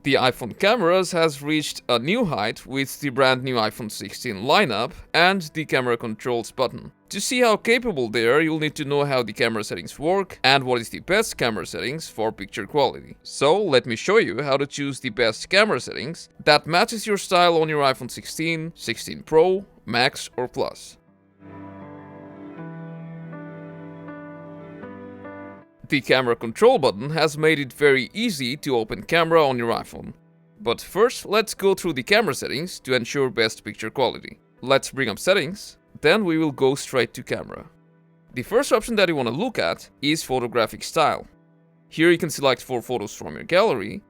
The iPhone cameras has reached a new height with the brand new iPhone 16 lineup and the camera controls button. To see how capable they are, you'll need to know how the camera settings work and what is the best camera settings for picture quality. So let me show you how to choose the best camera settings that matches your style on your iPhone 16, 16 Pro, Max or Plus. The camera control button has made it very easy to open camera on your iPhone. But first, let's go through the camera settings to ensure best picture quality. Let's bring up settings, then we will go straight to camera. The first option that you want to look at is Photographic Style. Here you can select 4 photos from your gallery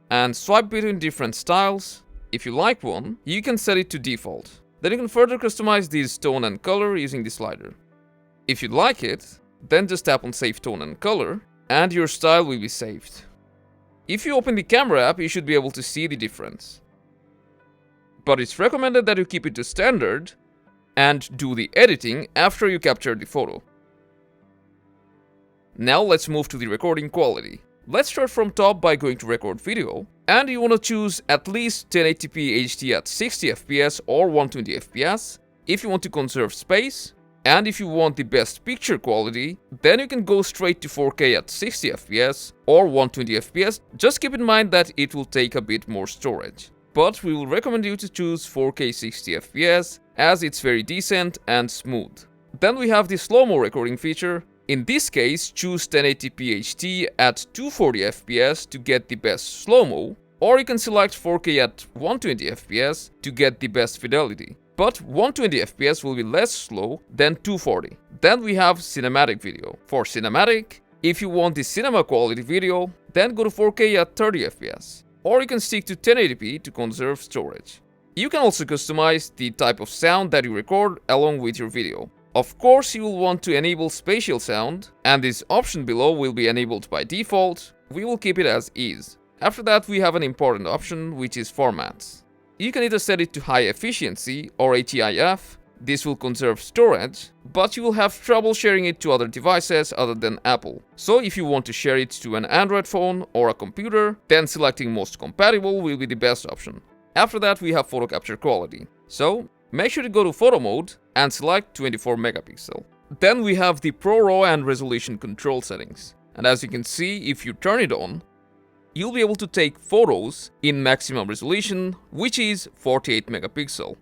and swipe between different styles. If you like one, you can set it to default. Then you can further customize this tone and color using the slider. If you like it, then just tap on Save Tone and Color, and your style will be saved. If you open the camera app, you should be able to see the difference. But it's recommended that you keep it to standard and do the editing after you capture the photo. Now let's move to the recording quality. Let's start from top by going to Record Video, and you want to choose at least 1080p HD at 60 fps or 120 fps if you want to conserve space. And if you want the best picture quality, then you can go straight to 4K at 60 fps or 120 fps. Just keep in mind that it will take a bit more storage. But we will recommend you to choose 4K 60 fps as it's very decent and smooth. Then we have the slow-mo recording feature. In this case, choose 1080p HD at 240 fps to get the best slow-mo, or you can select 4K at 120 fps to get the best fidelity. But 120 fps will be less slow than 240. Then we have cinematic video. For cinematic, if you want the cinema quality video, then go to 4K at 30 fps. Or you can stick to 1080p to conserve storage. You can also customize the type of sound that you record along with your video. Of course, you will want to enable spatial sound, and this option below will be enabled by default. We will keep it as is. After that, we have an important option, which is formats. You can either set it to high efficiency or ATIF. This will conserve storage, but you will have trouble sharing it to other devices other than Apple. So if you want to share it to an Android phone or a computer, then selecting most compatible will be the best option. After that, we have photo capture quality. So make sure to go to photo mode and select 24 megapixel. Then we have the Pro RAW and resolution control settings. And as you can see, if you turn it on, you'll be able to take photos in maximum resolution, which is 48 megapixel.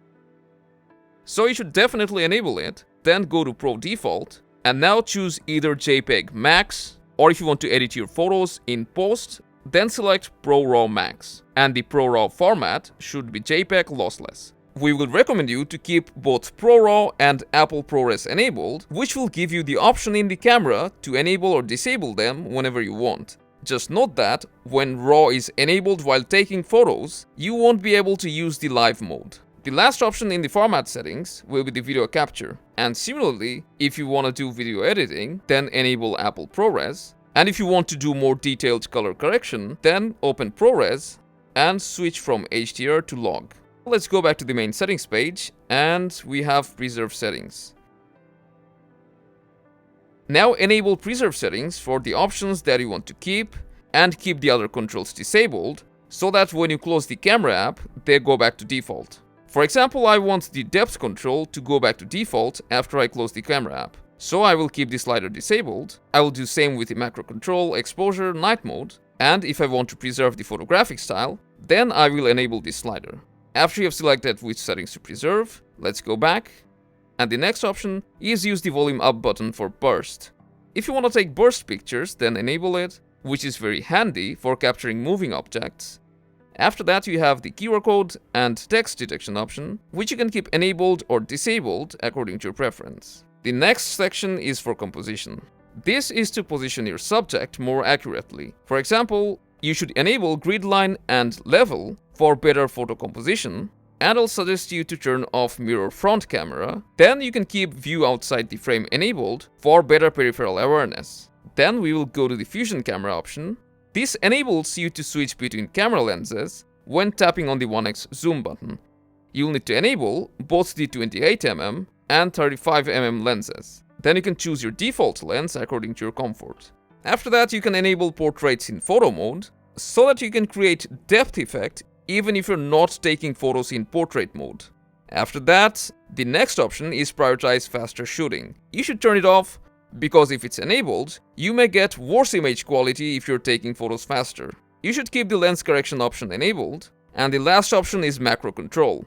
So you should definitely enable it, then go to Pro Default, and now choose either JPEG Max, or if you want to edit your photos in post, then select Pro RAW Max, and the Pro RAW format should be JPEG lossless. We will recommend you to keep both Pro RAW and Apple ProRes enabled, which will give you the option in the camera to enable or disable them whenever you want. Just note that when RAW is enabled while taking photos, you won't be able to use the live mode. The last option in the format settings will be the video capture. And similarly, if you want to do video editing, then enable Apple ProRes. And if you want to do more detailed color correction, then open ProRes and switch from HDR to log. Let's go back to the main settings page, and we have preserve settings. Now enable preserve settings for the options that you want to keep, and keep the other controls disabled, so that when you close the camera app, they go back to default. For example, I want the depth control to go back to default after I close the camera app. So I will keep the slider disabled. I will do same with the macro control, exposure, night mode, and if I want to preserve the photographic style, then I will enable this slider. After you have selected which settings to preserve, let's go back. And the next option is use the volume up button for burst. If you want to take burst pictures, then enable it, which is very handy for capturing moving objects. After that, you have the QR code and text detection option, which you can keep enabled or disabled according to your preference. The next section is for composition. This is to position your subject more accurately. For example, you should enable gridline and level for better photo composition, and I'll suggest you to turn off mirror front camera. Then you can keep view outside the frame enabled for better peripheral awareness. Then we will go to the fusion camera option. This enables you to switch between camera lenses when tapping on the 1x zoom button. You'll need to enable both the 28mm and 35mm lenses. Then you can choose your default lens according to your comfort. After that, you can enable portraits in photo mode. so that you can create depth effect even if you're not taking photos in portrait mode. After that, the next option is prioritize faster shooting. You should turn it off because if it's enabled, you may get worse image quality if you're taking photos faster. You should keep the lens correction option enabled, and the last option is macro control.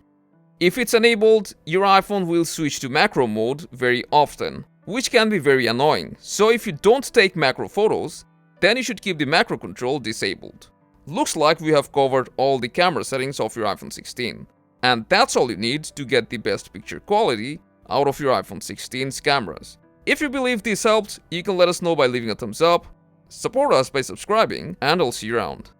If it's enabled, your iPhone will switch to macro mode very often, which can be very annoying. So if you don't take macro photos, then you should keep the macro control disabled. Looks like we have covered all the camera settings of your iPhone 16. And that's all you need to get the best picture quality out of your iPhone 16's cameras. If you believe this helped, you can let us know by leaving a thumbs up, support us by subscribing, and I'll see you around.